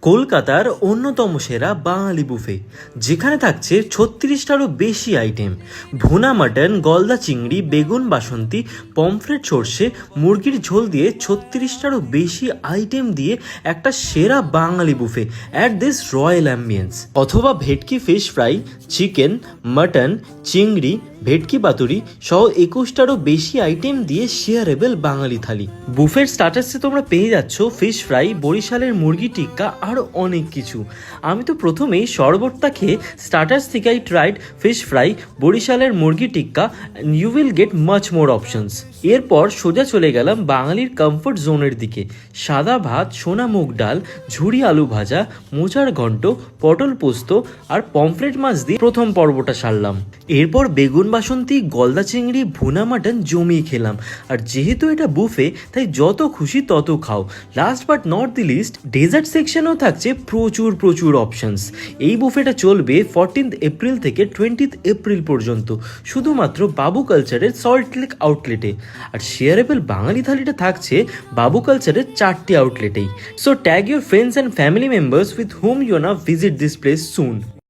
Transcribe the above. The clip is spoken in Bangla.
কলকাতার অন্যতম সেরা বাঙালি বুফে, যেখানে থাকছে 36টারও বেশি আইটেম। ভুনা মাটন, গলদা চিংড়ি, বেগুন বাসন্তী, পমফ্রেট সর্ষে, মুরগির ঝোল দিয়ে 36টারও বেশি আইটেম দিয়ে একটা সেরা বাঙালি buffet at this royal ambience. অথবা bhetki fish fry, chicken, mutton, চিংড়ি, ভেটকি পাতুরি সহ 21টারও বেশি আইটেম দিয়ে শেয়ারেবল বাঙালি থালি। বুফের স্টার্টার্সে তোমরা পেয়ে যাচ্ছ ফিশ ফ্রাই, বরিশালের মুরগি টিক্কা আর অনেক কিছু। আমি তো প্রথমেই শরবতটা খেয়ে স্টার্টার্স থেকে আই ট্রাইড ফিশ ফ্রাই, বরিশালের মুরগি tikka, you will get much more options. এরপর সোজা চলে গেলাম বাঙালির কমফোর্ট জোনের দিকে। সাদা ভাত, সোনা মুগ ডাল, ঝুরি আলু ভাজা, মোচার ঘন্ট, পটল পোস্ত আর পমফ্রেট মাছ দিয়ে প্রথম পর্বটা সারলাম। এরপর বেগুন বাসন্তী, গলদা চিংড়ি, ভুনা মাটন জমিয়ে খেলাম। আর যেহেতু এটা বুফে, তাই যত খুশি তত খাও। Last but not the least, dessert সেকশনেও থাকছে প্রচুর অপশনস। এই বুফেটা চলবে 14 এপ্রিল থেকে 20 এপ্রিল পর্যন্ত, শুধুমাত্র বাবু কালচারের সল্ট লেক আউটলেটে। আর শেয়ারেবল বাঙালি থালিটা থাকছে বাবু কালচারের 4টি আউটলেটেই। So tag your friends and family members with whom you wanna visit this place soon.